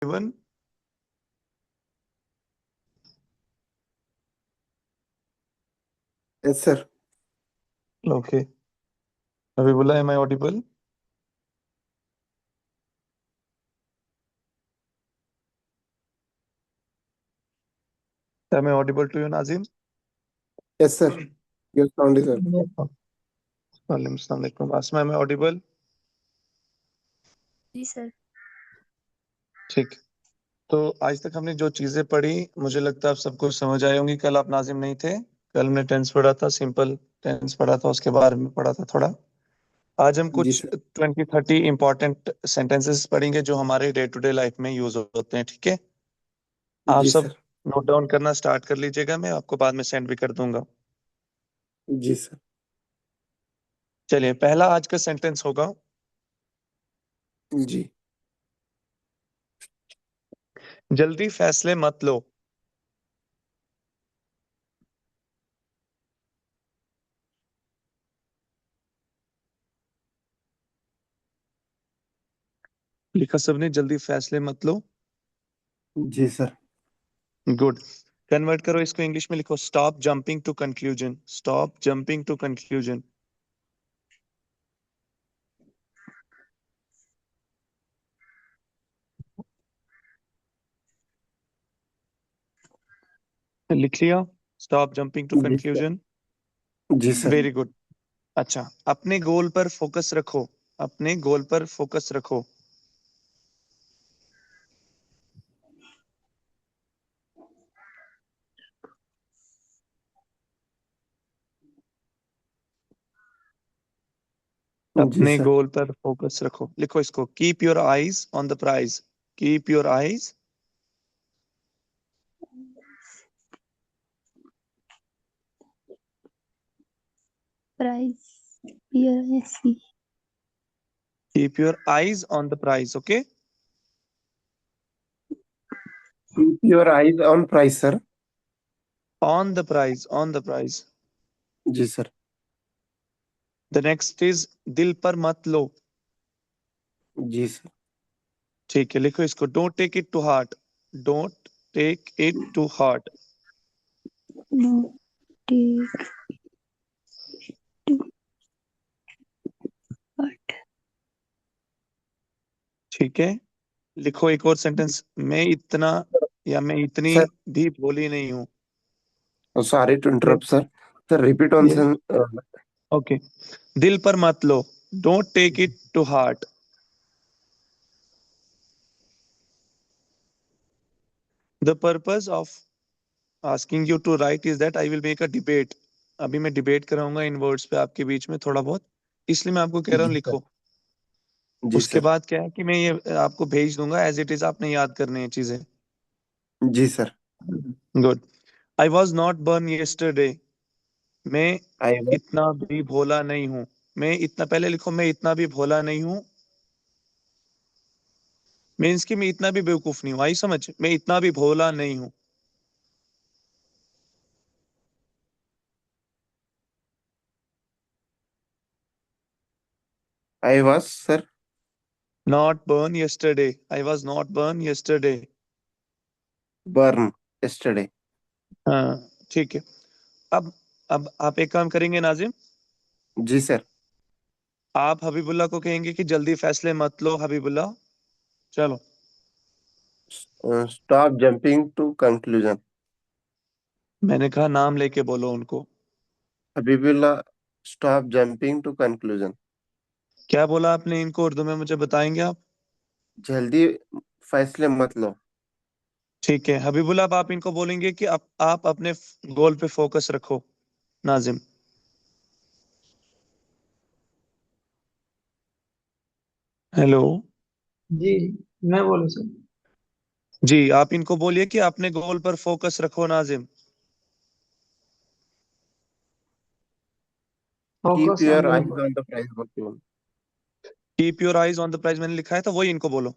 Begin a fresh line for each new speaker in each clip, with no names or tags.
everyone.
Yes, sir.
Okay. Habibullah, am I audible? Am I audible to you, Nazim?
Yes, sir. Your sound is audible.
Assalamu alaikum. Asma, am I audible?
जी sir.
ठीक। तो आज तक हमने जो चीजें पढ़ी, मुझे लगता है आप सबको समझ आए होंगी। कल आप नाजिम नहीं थे। कल हमने टेंस पढ़ा था, सिंपल टेंस पढ़ा था, उसके बारे में पढ़ा था थोड़ा। आज हम
जी
कुछ
सर।
20-30 इंपॉर्टेंट सेंटेंसेस पढ़ेंगे जो हमारे डे टू डे लाइफ में यूज होते हैं। ठीक है, आप
जी
सब
सर।
नोट डाउन करना स्टार्ट कर लीजिएगा, मैं आपको बाद में सेंड भी कर दूंगा।
जी सर।
चलिए, पहला आज का सेंटेंस होगा,
जी।
जल्दी फैसले मत लो। लिखा सबने, जल्दी फैसले मत लो।
जी सर।
गुड। कन्वर्ट करो इसको इंग्लिश में, लिखो stop jumping to conclusion. Stop jumping to conclusion. लिख लिया? स्टॉप जंपिंग टू
जी सर।
कंक्लूजन।
जी सर।
Very good. अच्छा, अपने गोल पर फोकस रखो। अपने गोल पर फोकस रखो।
जी
अपने
सर।
गोल पर फोकस रखो। लिखो इसको, keep your eyes on the prize. Keep your eyes
price PRSC
keep your eyes on the prize. Okay,
Keep your eyes on price, sir.
On the prize, on the prize.
जी sir.
The next is, दिल पर मत लो।
जी sir.
ठीक है, लिखो इसको, don't take it to heart. Don't take it to heart.
No take to heart.
ठीक है, लिखो एक और सेंटेंस, मैं इतना या मैं इतनी
Sir,
भी भोली नहीं हूँ।
sorry to interrupt, sir. Sir, repeat on
yes, okay. दिल पर मत लो, don't take it to heart. The purpose of asking you to write is that I will make a debate. अभी मैं डिबेट कराऊंगा इन वर्ड्स पे आपके बीच में थोड़ा बहुत, इसलिए मैं आपको कह रहा
जी
हूँ
सर।
लिखो।
जी
उसके
सर।
बाद क्या है कि मैं ये आपको भेज दूंगा एज इट इज, आपने याद करनी है चीजें।
जी sir.
Good. I was not burn yesterday। मैं
I was,
इतना भी भोला नहीं हूँ। मैं इतना, पहले लिखो, मैं इतना भी भोला नहीं हूँ। मीन्स कि मैं इतना भी बेवकूफ नहीं हूँ। आई समझ, मैं इतना भी भोला नहीं हूँ।
I was, sir,
not burn yesterday। I was not burn yesterday।
born yesterday.
हाँ, ठीक है। अब आप एक काम करेंगे नाजिम,
जी सर।
आप हबीबुल्लाह को कहेंगे कि जल्दी फैसले मत लो। हबीबुल्लाह, चलो।
Stop jumping to conclusion.
मैंने कहा नाम लेके बोलो उनको।
Habibullah, stop jumping to conclusion.
क्या बोला आपने इनको उर्दू में, मुझे बताएंगे आप?
जल्दी फैसले मत लो।
ठीक है हबीबुल्लाह, अब आप इनको बोलेंगे कि आप अपने गोल पे फोकस रखो। नाजिम, हेलो।
जी मैं बोलूं सर।
जी, आप इनको बोलिए कि अपने गोल पर फोकस रखो। Nazim,
Keep
focus on
your
the
eyes on the prize बोलते हो।
Keep your eyes on the prize मैंने लिखा है, तो वही इनको बोलो।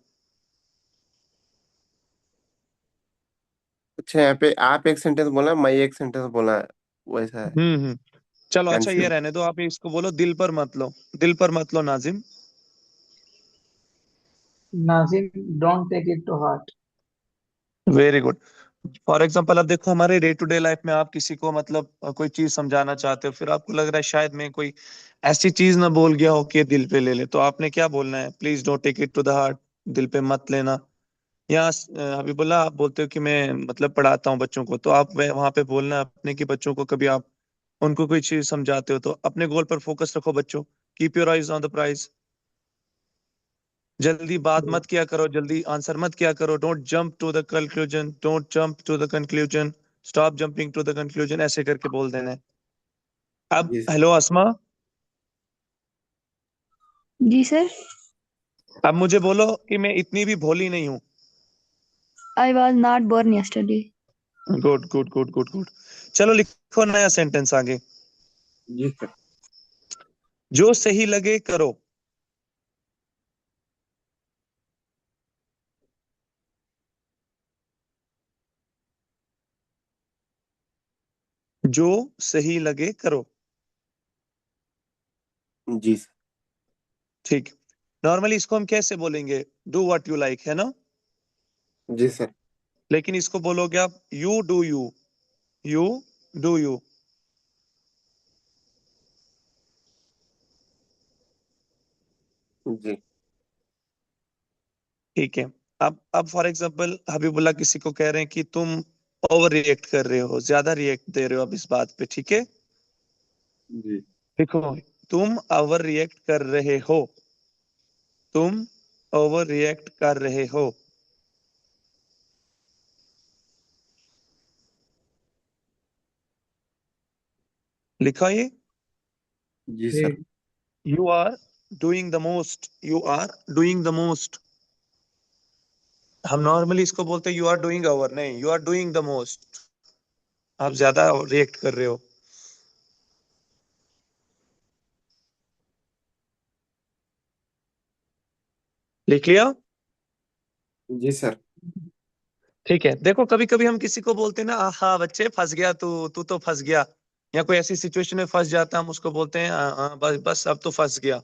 अच्छा, यहाँ पे आप एक सेंटेंस बोला, मैं एक सेंटेंस बोला, वैसा है।
हम्म। चलो अच्छा, ये
कंफ्यूज।
रहने दो, आप इसको बोलो दिल पर मत लो। दिल पर मत लो Nazim.
Nazim, don't take it to heart.
Very good. For example अब देखो हमारे डे टू डे लाइफ में आप किसी को मतलब कोई चीज समझाना चाहते हो, फिर आपको लग रहा है शायद मैं कोई ऐसी चीज ना बोल गया हो कि ये दिल पे ले ले, तो आपने क्या बोलना है? Please don't take it to the heart, दिल पे मत लेना। या अभी बोला आप बोलते हो कि मैं मतलब पढ़ाता हूँ बच्चों को, तो आप वहां पे बोलना है अपने कि बच्चों को कभी आप उनको कोई चीज समझाते हो तो अपने गोल पर फोकस रखो बच्चों। Keep your eyes on the prize. जल्दी बात मत किया करो, जल्दी आंसर मत किया करो। Don't jump to the conclusion, don't jump to the conclusion, stop jumping to the conclusion, ऐसे करके बोल देना है। अब
जी
हेलो अस्मा,
जी सर।
अब मुझे बोलो कि मैं इतनी भी भोली नहीं हूँ।
I was not born yesterday.
Good good good good good. चलो लिखो नया सेंटेंस आगे।
जी सर।
जो सही लगे करो। जो सही लगे करो।
जी सर।
ठीक। नॉर्मली इसको हम कैसे बोलेंगे? डू व्हाट यू लाइक, है ना?
जी सर।
लेकिन इसको बोलोगे आप you do you, you do you.
जी
ठीक है। अब फॉर एग्जांपल हबीबुल्ला किसी को कह रहे हैं कि तुम ओवर रिएक्ट कर रहे हो, ज्यादा रिएक्ट दे रहे हो अब इस बात पे, ठीक है?
जी
देखो, तुम ओवर रिएक्ट कर रहे हो, तुम ओवर रिएक्ट कर रहे हो। लिखा ये?
जी सर।
ठीक।
You are doing the most, you are doing the most. हम नॉर्मली इसको बोलते हैं यू आर डूइंग ओवर, नहीं, you are doing the most. आप ज्यादा रिएक्ट कर रहे हो। लिख लिया?
जी सर।
ठीक है। देखो कभी कभी हम किसी को बोलते हैं ना, हाँ बच्चे फंस गया तू, तू तो फंस गया। या कोई ऐसी सिचुएशन में फंस जाता है, हम उसको बोलते हैं बस बस अब तो फंस गया।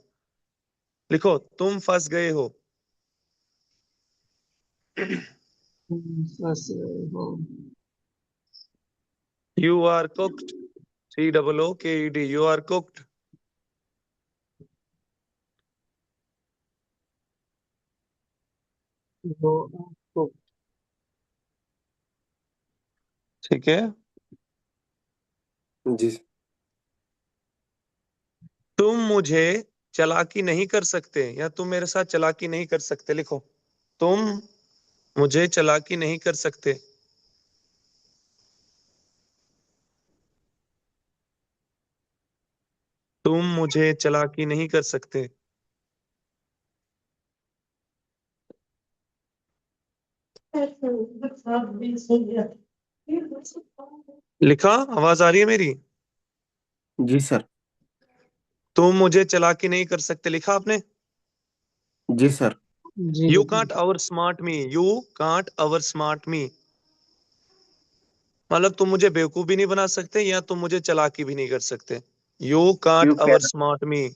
लिखो तुम फंस गए हो।
बस वो
you are cooked, COOKED, you are cooked.
वो आपको
ठीक है।
जी सर।
तुम मुझे चालाकी नहीं कर सकते, या तुम मेरे साथ चालाकी नहीं कर सकते। लिखो तुम मुझे चालाकी नहीं कर सकते। तुम मुझे चालाकी नहीं कर सकते। लिखा? आवाज आ रही है मेरी?
जी सर।
तुम मुझे चालाकी नहीं कर सकते, लिखा आपने?
जी सर।
जी
यू
जी।
Can't our smart me, you can't our smart me. मतलब तुम मुझे बेवकूफ भी नहीं बना सकते, या तुम मुझे चालाकी भी नहीं कर सकते। You
you
can't our
can.
Smart me.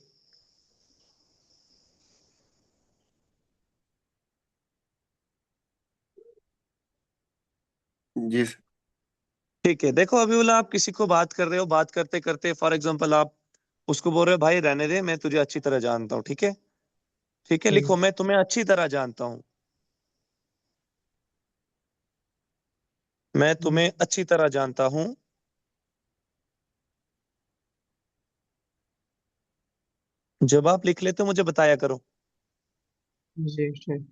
जी सर।
ठीक है। देखो अभी बोला आप किसी को बात कर रहे हो, बात करते करते फॉर एग्जांपल आप उसको बोल रहे हो भाई रहने दे, मैं तुझे अच्छी तरह जानता हूँ, ठीक है? ठीक है, लिखो
ठीक।
मैं तुम्हें अच्छी तरह जानता हूँ। मैं तुम्हें अच्छी तरह जानता हूँ। जब आप लिख लेते हो मुझे बताया करो।
जी ठीक।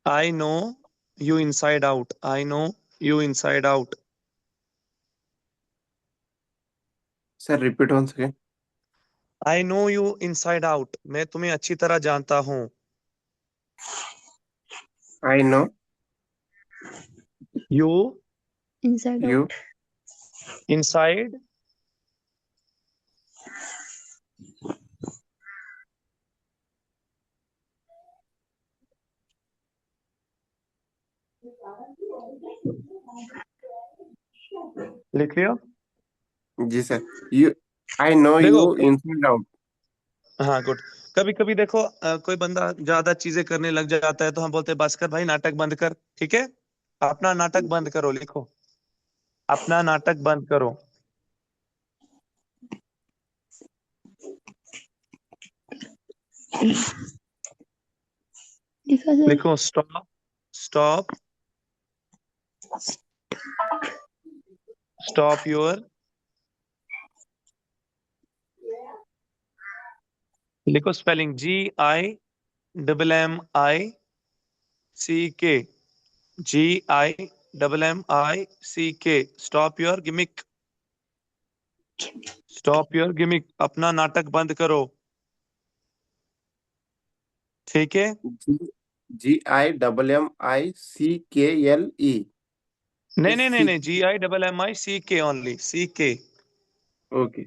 I know you inside out, I know you inside out.
Sir repeat one second.
I know you inside out, मैं तुम्हें अच्छी तरह जानता हूँ।
I know
you
inside
you.
Out.
Inside लिख लिया?
जी सर। यू। आई नो
देखो
यू इनसाइड आउट।
हाँ गुड। कभी कभी देखो कोई बंदा ज्यादा चीजें करने लग जाता है तो हम बोलते हैं बस कर भाई, नाटक बंद कर। ठीक है, अपना नाटक बंद करो, लिखो अपना नाटक बंद करो।
लिखा सर।
लिखो स्टॉप, स्टॉप, स्टॉप योर, लिखो spelling GIMMICK, GIMMICK, stop your gimmick, stop your gimmick, अपना नाटक बंद करो। ठीक है,
जी GIMMICKLE।
नहीं नहीं नहीं
सी।
नहीं, GIMMICK ओनली, CK।
ओके।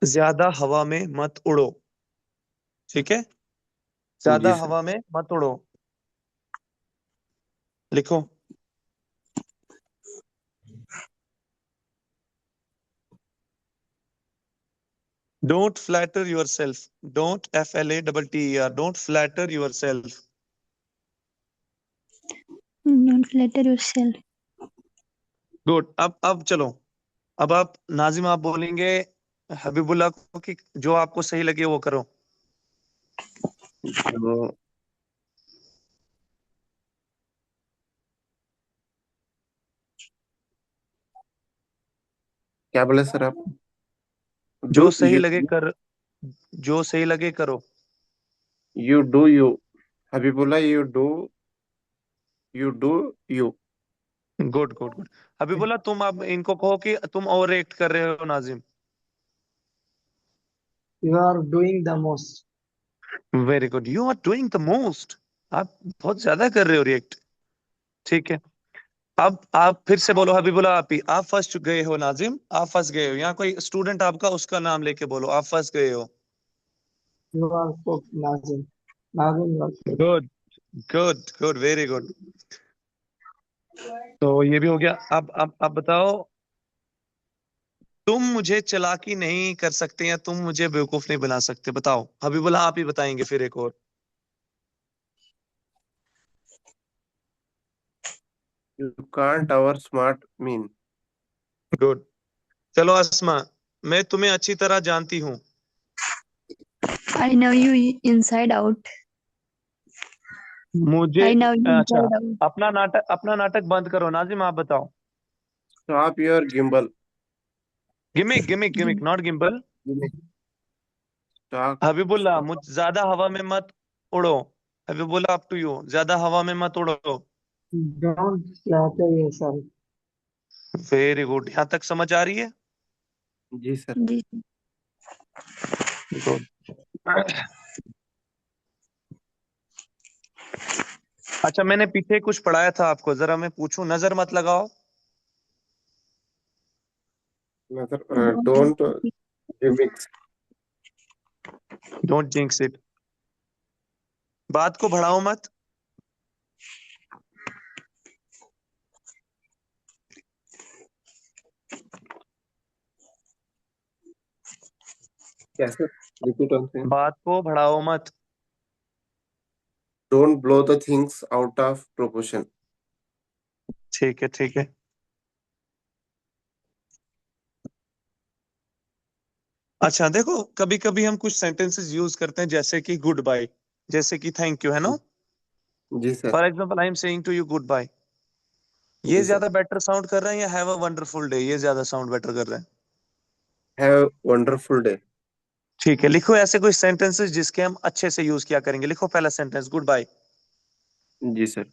ज्यादा हवा में मत उड़ो। ठीक है,
जी
ज्यादा
सर।
हवा में मत उड़ो, लिखो। Don't flatter your self, don't FLATTER, don't flatter your self.
Don't flatter yourself.
Good. अब चलो, अब आप नाजिम आप बोलेंगे हबीबुल्लाह को कि जो आपको सही लगे वो करो।
जो क्या बोले सर आप?
जो
डू
सही
यू
लगे कर, जो सही लगे करो।
You do you. Habibullah you do you.
Good good good. Habibullah तुम अब इनको कहो कि तुम ओवर एक्ट कर रहे हो Nazim.
You are doing the most.
Very good, you are doing the most, आप बहुत ज्यादा कर रहे हो रिएक्ट। ठीक है, अब आप फिर से बोलो हबीबुल्लाह, आप फर्स्ट गए हो नाजिम, आप फंस गए हो। यहाँ कोई स्टूडेंट आपका, उसका नाम लेके बोलो आप फंस गए हो।
You are cooked, Nazim. Nazim, you are cooked.
Good good good, very good. तो ये भी हो गया। अब बताओ, तुम मुझे चालाकी नहीं कर सकते या तुम मुझे बेवकूफ नहीं बना सकते, बताओ। हबीबुल्लाह आप ही बताएंगे फिर एक और।
You can't our smart mean.
Good. चलो अस्मा, मैं तुम्हें अच्छी तरह जानती हूँ।
I know you inside out.
मुझे
I know you
अच्छा,
inside out.
अपना नाटक बंद करो। नाजिम आप बताओ।
Stop your gimbal.
Gimmick gimmick gimmick, not gimbal.
Stop.
Habibullah, मुझ ज्यादा हवा में मत उड़ो। हबीबुल्लाह अप टू यू, ज्यादा हवा में मत उड़ो।
Don't flatter yourself.
Very good, यहाँ तक समझ आ रही है?
जी सर।
जी।
गुड। अच्छा, मैंने पीछे कुछ पढ़ाया था आपको, जरा मैं पूछूं, नजर मत लगाओ।
Sir
Don't
don't
be-
mix.
Don't jinx it, बात को बढ़ाओ मत।
कैसे? रिपीट ऑन से।
बात को बढ़ाओ मत।
Don't blow the things out of proportion.
ठीक है ठीक है। अच्छा देखो, कभी कभी हम कुछ सेंटेंसेस यूज करते हैं जैसे कि गुड बाय, जैसे कि थैंक यू, है ना।
जी sir.
For example I am saying to you goodbye, ये
जी सर।
ज्यादा बेटर साउंड कर रहा है या हैव अ वंडरफुल डे, ये ज्यादा साउंड बेटर कर रहा है?
Have wonderful day.
ठीक है, लिखो ऐसे कोई सेंटेंसेस जिसके हम अच्छे से यूज किया करेंगे। लिखो पहला सेंटेंस गुड बाय,
जी सर।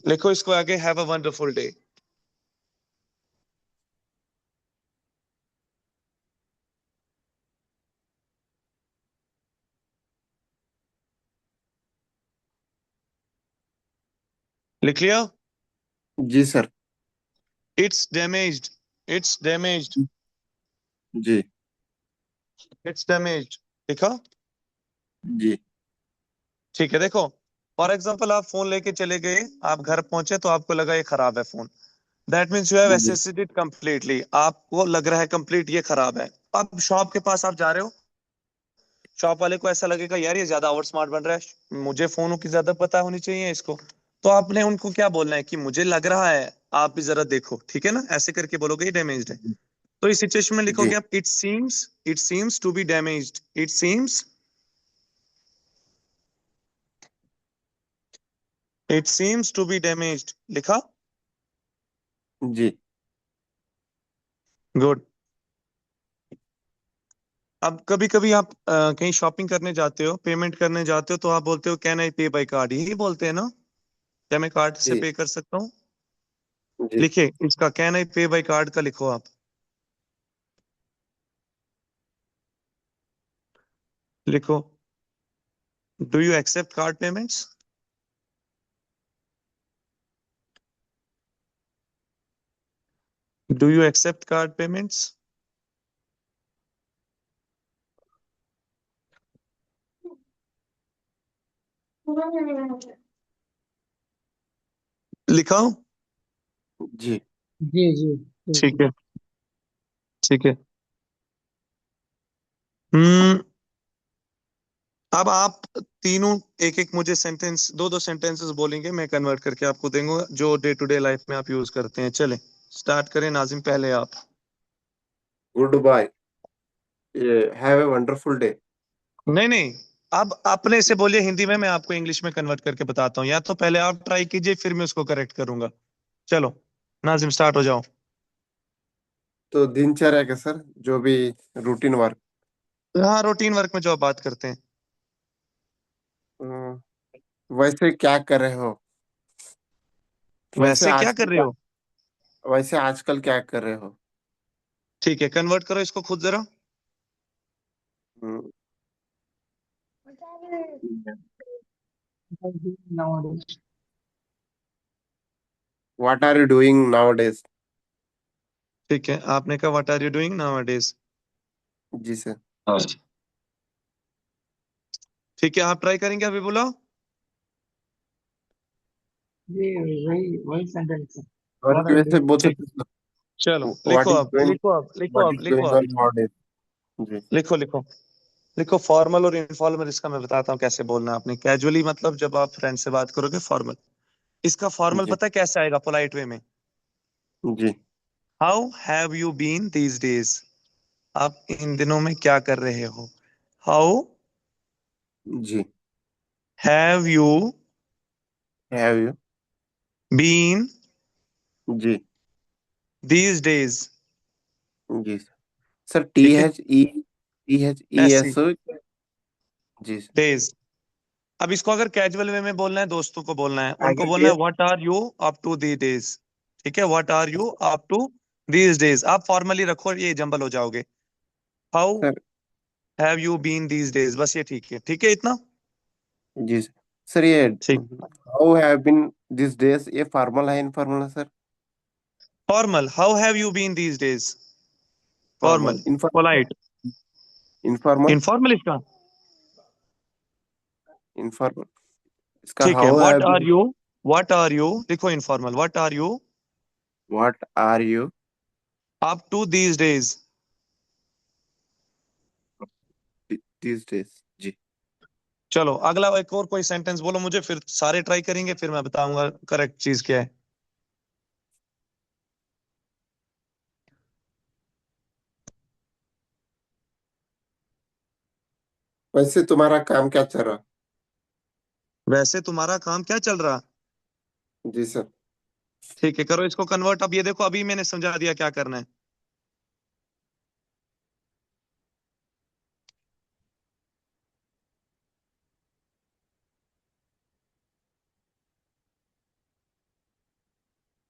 लिखो इसको आगे हैव अ वंडरफुल डे। लिख लिया?
जी sir.
It's damaged, it's damaged,
जी।
इट्स डैमेज्ड, लिखा?
जी।
ठीक है, देखो फॉर एग्जाम्पल आप फोन लेके चले गए, आप घर पहुंचे तो आपको लगा ये खराब है phone, that means you have
जी
असेस्ड इट कंप्लीटली, आपको लग रहा है कंप्लीट ये खराब है। अब शॉप के पास आप जा रहे हो, शॉप वाले को ऐसा लगेगा यार ये ज्यादा ओवर स्मार्ट बन रहा है, मुझे फोनों की ज्यादा पता होनी चाहिए इसको। तो आपने उनको क्या बोलना है कि मुझे लग रहा है, आप भी जरा देखो, ठीक है ना, ऐसे करके बोलोगे ये डैमेज्ड है। तो इस सिचुएशन में
जी
लिखोगे आप it seems to be damaged, it seems to be damaged, लिखा।
जी
गुड। अब कभी कभी आप कहीं शॉपिंग करने जाते हो, पेमेंट करने जाते हो, तो आप बोलते हो कैन आई पे बाय कार्ड, यही बोलते हैं ना, क्या मैं कार्ड से
जी
पे कर सकता हूँ।
जी
लिखिए इसका कैन आई पे बाय कार्ड का लिखो आप, लिखो do you accept card payments, do you accept card payments. लिखा।
जी
जी जी जी
ठीक
जी।
है, ठीक है। हम्म। अब आप तीनों एक एक मुझे सेंटेंस, दो दो सेंटेंसेस बोलेंगे, मैं कन्वर्ट करके आपको दूंगा जो डे टू डे लाइफ में आप यूज करते हैं। चले स्टार्ट करें, नाजिम पहले आप।
Goodbye, have a wonderful day.
नहीं नहीं, अब अपने से बोलिए हिंदी में, मैं आपको इंग्लिश में कन्वर्ट करके बताता हूँ, या तो पहले आप ट्राई कीजिए फिर मैं उसको करेक्ट करूंगा। चलो नाजिम स्टार्ट हो जाओ।
तो दिनचर्या के सर, जो भी रूटीन वर्क।
हाँ, रूटीन वर्क में जो आप बात करते हैं।
वैसे क्या कर रहे हो? वैसे
वैसे क्या
आजकल
कर रहे
क्या,
हो।
वैसे आजकल क्या कर रहे हो?
ठीक है, कन्वर्ट करो इसको खुद जरा।
Nowadays,
what are you doing nowadays?
ठीक है, आपने कहा what are you doing nowadays.
जी सर।
ठीक है, आप ट्राई करेंगे अभी, बोलो।
ये वही वही सेंटेंस है।
और
What
भी
are you
वैसे
doing?
बोल
ठीक,
सकते हैं
चलो
सर,
लिखो अब, लिखो अब, लिखो
व्हाट
अब,
इज
लिखो
गोइंग
अब,
ऑन नाउ डेज। जी
लिखो लिखो। लिखो फॉर्मल और इनफॉर्मल, इसका मैं बताता हूँ कैसे बोलना है आपने। कैजुअली मतलब जब आप फ्रेंड से बात करोगे, फॉर्मल। इसका फॉर्मल
जी
पता है कैसे आएगा पोलाइट वे में।
जी
how have you been these days, आप इन दिनों में क्या कर रहे हो। हाउ
जी।
Have you
have you.
Been
जी
दीज डेज।
जी सर, टी
ठीक है,
H E, T H E
ऐसी
एस ओ। जी सर।
डेज। अब इसको अगर कैजुअल वे में बोलना है, दोस्तों को बोलना है, उनको
आगे
बोलना है
days.
What are you up to these days. ठीक है, what are you up to these days, आप फॉर्मली रखो, ये जंबल हो जाओगे। How
sir
have you been these days, बस ये ठीक है, ठीक है इतना।
जी सर। सर ये
ठीक।
How have been this days, ये फॉर्मल है इनफॉर्मल है sir?
Formal, how have you been these days.
Formal.
Formal.
Informal.
Polite.
Informal.
Informal इसका।
इनफॉर्मल। इसका
ठीक है,
how have
what are
been.
You, what are you लिखो informal, what are you
what are you
up to these days.
This days. जी।
चलो अगला एक और कोई सेंटेंस बोलो मुझे, फिर सारे ट्राई करेंगे, फिर मैं बताऊंगा करेक्ट चीज क्या है।
वैसे तुम्हारा काम क्या चल रहा?
वैसे तुम्हारा काम क्या चल रहा।
जी सर।
ठीक है, करो इसको कन्वर्ट। अब ये देखो, अभी मैंने समझा दिया क्या करना है।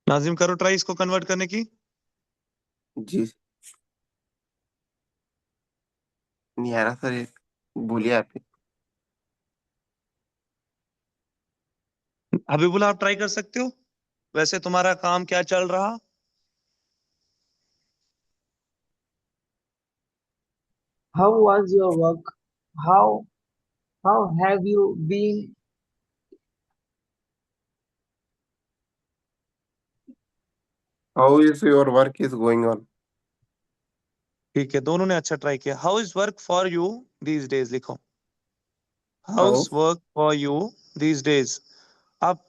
नाजिम करो ट्राई इसको कन्वर्ट करने की।
जी नहीं आ रहा सर ये, बोलिए आप ही।
हबीबुल्ला आप ट्राई कर सकते हो, वैसे तुम्हारा काम क्या चल रहा।
How was your work? How how have you been?
How is your work is going on?
ठीक है, दोनों ने अच्छा ट्राई किया। How is work for you these days लिखो। How
How?
Is work for you these days. आप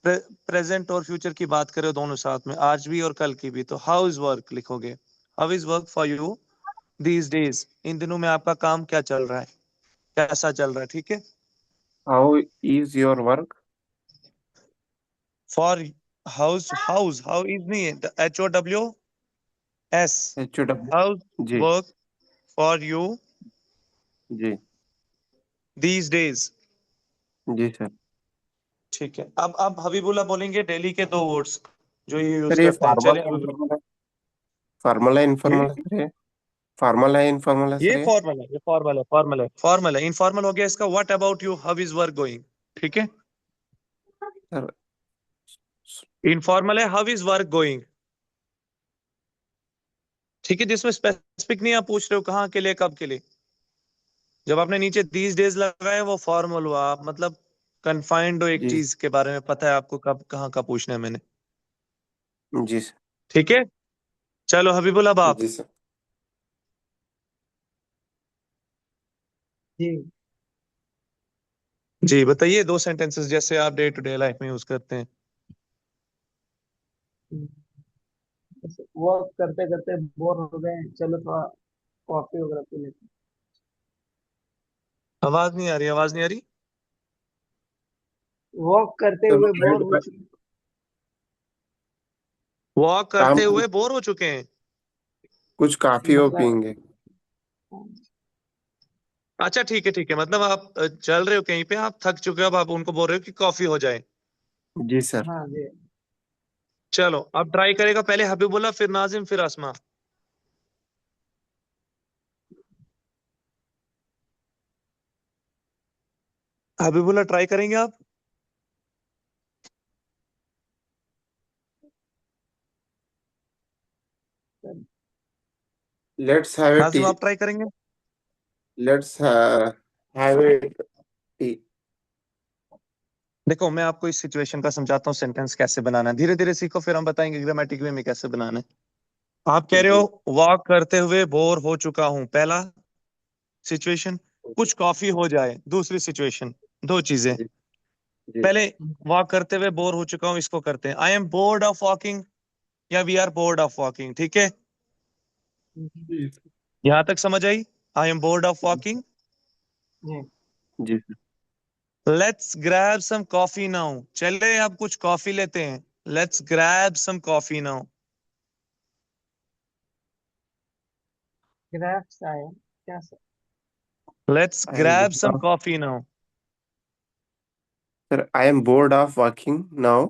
present और future की बात करें दोनों साथ में, आज भी और कल की भी, तो हाउ इज वर्क लिखोगे। How is work for you these days, इन दिनों में आपका काम क्या चल रहा है, कैसा चल रहा है, ठीक है।
How is your work?
For house how is नहीं है, HOWS।
HW?
हाउस
जी
वर्क फॉर यू
जी
दीज डेज।
जी सर।
ठीक है, अब हबीबुल्ला बोलेंगे डेली के दो वर्ड्स जो ये यूज
सर ये
करते हैं।
फॉर्मल
चले
है
हबीबुल्ला।
इनफॉर्मल है? फॉर्मल है
ये
इनफॉर्मल है सर ये? फॉर्मल है इनफॉर्मल है
ये
सर ये?
फॉर्मल है, ये फॉर्मल है इनफॉर्मल हो गया इसका। What about you, how is work going, ठीक है।
सर
इनफॉर्मल है हाउ इज वर्क गोइंग, ठीक है, जिसमें स्पेसिफिक नहीं आप पूछ रहे हो कहाँ के लिए कब के लिए। जब आपने नीचे दीज डेज लगाया वो फॉर्मल हुआ, आप मतलब कन्फाइंड हो एक
जी
चीज के बारे में, पता है आपको कब कहाँ का पूछना है मैंने,
जी सर।
ठीक है। चलो हबीबुल, अब आप।
जी सर।
जी।
जी बताइए, दो सेंटेंसेस जैसे आप डे टू डे लाइफ में यूज करते हैं।
वर्क करते करते बोर हो गए, चलो थोड़ा कॉफी वगैरह पी लेते
आवाज नहीं आ रही, आवाज नहीं आ रही।
हैं। वर्क करते
सर
हुए बोर हो
मैं
चुके।
वॉक
काम
करते हुए बोर हो चुके हैं।
कुछ काफी हो
मतलब
पियेंगे।
अच्छा ठीक है, मतलब आप चल रहे हो कहीं पे, आप थक चुके हो, अब आप उनको बोल रहे हो कि कॉफी हो जाए।
जी सर।
हाँ जी।
चलो अब ट्राई करेगा, पहले हबीबुल्ला, फिर नाजिम, फिर असमा। हबीबुल्ला ट्राई करेंगे आप।
Let's have A T.
Nazim आप ट्राई करेंगे।
Let's have A T.
देखो मैं आपको इस सिचुएशन का समझाता हूँ, सेंटेंस कैसे बनाना है, धीरे धीरे सीखो, फिर हम बताएंगे ग्रामेटिक वे में कैसे बनाना है। आप कह रहे
जी
हो वॉक करते हुए बोर हो चुका हूं, पहला सिचुएशन। कुछ कॉफी हो जाए, दूसरी सिचुएशन। दो चीजें।
जी जी
पहले वॉक करते हुए बोर हो चुका हूं, इसको करते हैं I am bored of walking, या we are bored of walking, ठीक है।
जी
यहां तक समझ आई, I am bored of walking.
जी।
जी sir.
Let's grab some coffee now, चले अब कुछ कॉफी लेते हैं। Let's grab some coffee now.
Grapes आए क्या sir?
Let's
I am
grab
bored
some
of
coffee now.
Sir I am bored of walking now.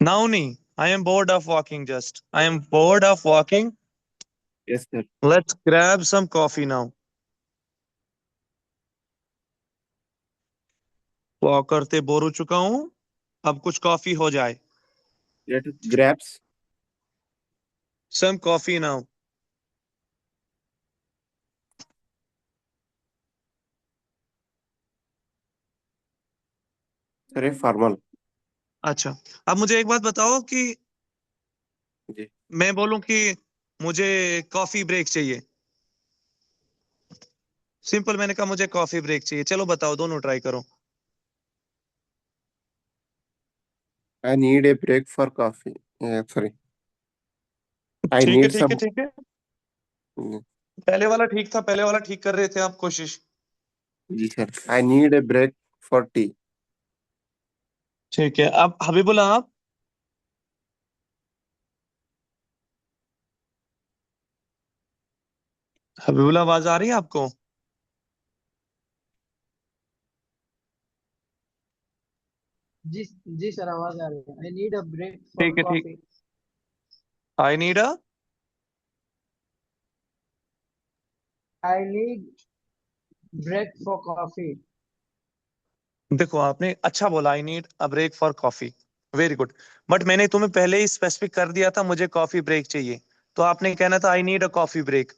Now नहीं, I am bored of walking, just I am bored of walking.
Yes sir.
Let's grab some coffee now. Walk करते bore हो चुका हूं, अब कुछ coffee हो जाए।
Let grabs.
Some coffee now.
Sir ये फॉर्मल।
अच्छा, अब मुझे एक बात बताओ कि
जी
मैं बोलूं कि मुझे कॉफी ब्रेक चाहिए, सिंपल, मैंने कहा मुझे कॉफी ब्रेक चाहिए, चलो बताओ, दोनों ट्राई करो।
I need a break for coffee. Sorry, I
ठीक है
नीड
ठीक है
सम।
ठीक है, पहले वाला ठीक था, पहले वाला ठीक कर रहे थे आप कोशिश।
जी sir. I need a break for tea.
ठीक है, अब हबीबुल्ला आप। हबीबुल्ला आवाज आ रही है आपको।
जी। जी सर, आवाज आ रही है। I need a break for
ठीक है ठीक,
coffee.
I need a.
I need break for coffee.
देखो आपने अच्छा बोला, I need a break for coffee, very good. But मैंने तुम्हें पहले ही स्पेसिफिक कर दिया था मुझे कॉफी ब्रेक चाहिए, तो आपने कहना था I need a coffee break.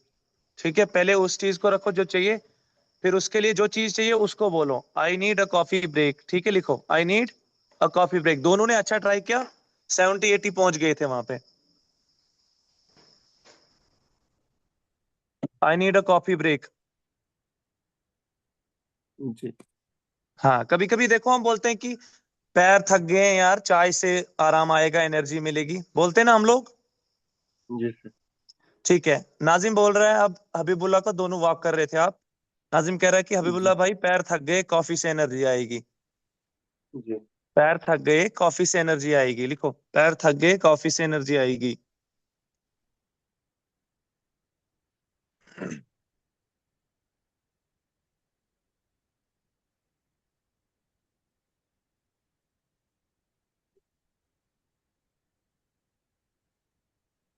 ठीक है, पहले उस चीज को रखो जो चाहिए, फिर उसके लिए जो चीज चाहिए उसको बोलो, I need a coffee break, ठीक है, लिखो I need a coffee break. दोनों ने अच्छा ट्राई किया, 70-80 पहुंच गए थे वहां पे। I need a coffee break.
जी
हाँ, कभी कभी देखो हम बोलते हैं कि पैर थक गए हैं यार, चाय से आराम आएगा, एनर्जी मिलेगी, बोलते हैं ना हम लोग।
जी सर।
ठीक है, नाजिम बोल रहा है, अब हबीबुल्लाह को दोनों वॉक कर रहे थे आप। नाजिम कह रहा है कि
जी
हबीबुल्लाह भाई पैर थक गए, कॉफी से एनर्जी आएगी।
जी
पैर थक गए, कॉफी से एनर्जी आएगी, लिखो, पैर थक गए, कॉफी से एनर्जी आएगी।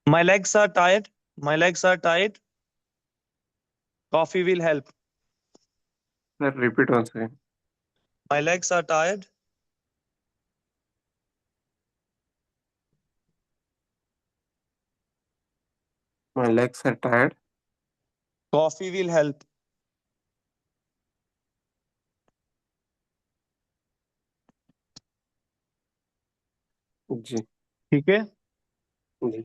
My legs are tired. My legs are tired. Coffee will help.
Sir repeat one second.
My legs are tired.
My legs are tired.
Coffee will help.
जी
ठीक है,
जी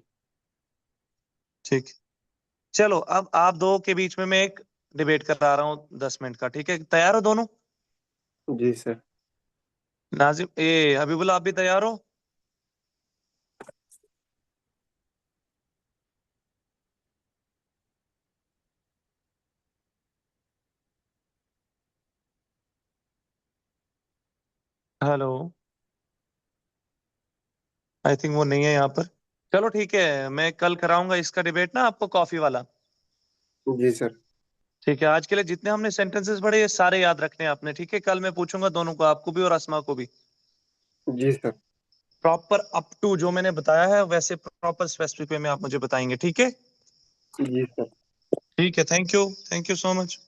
ठीक। चलो, अब आप दो के बीच में मैं एक डिबेट करा रहा हूँ 10 मिनट का, ठीक है? तैयार हो दोनों?
जी सर।
नाजिम, हबीबुल्लाह, आप भी तैयार हो? हेलो, आई थिंक वो नहीं है यहाँ पर। चलो ठीक है, मैं कल कराऊंगा इसका डिबेट ना आपको, कॉफी वाला।
जी सर।
ठीक है, आज के लिए जितने हमने सेंटेंसेस पढ़े ये सारे याद रखने हैं आपने, ठीक है? कल मैं पूछूंगा दोनों को, आपको भी और अस्मा को भी।
जी सर।
प्रॉपर अप टू जो मैंने बताया है वैसे प्रॉपर स्पेसिफिक वे में आप मुझे बताएंगे, ठीक है?
जी सर।
ठीक है, thank you, thank you so much.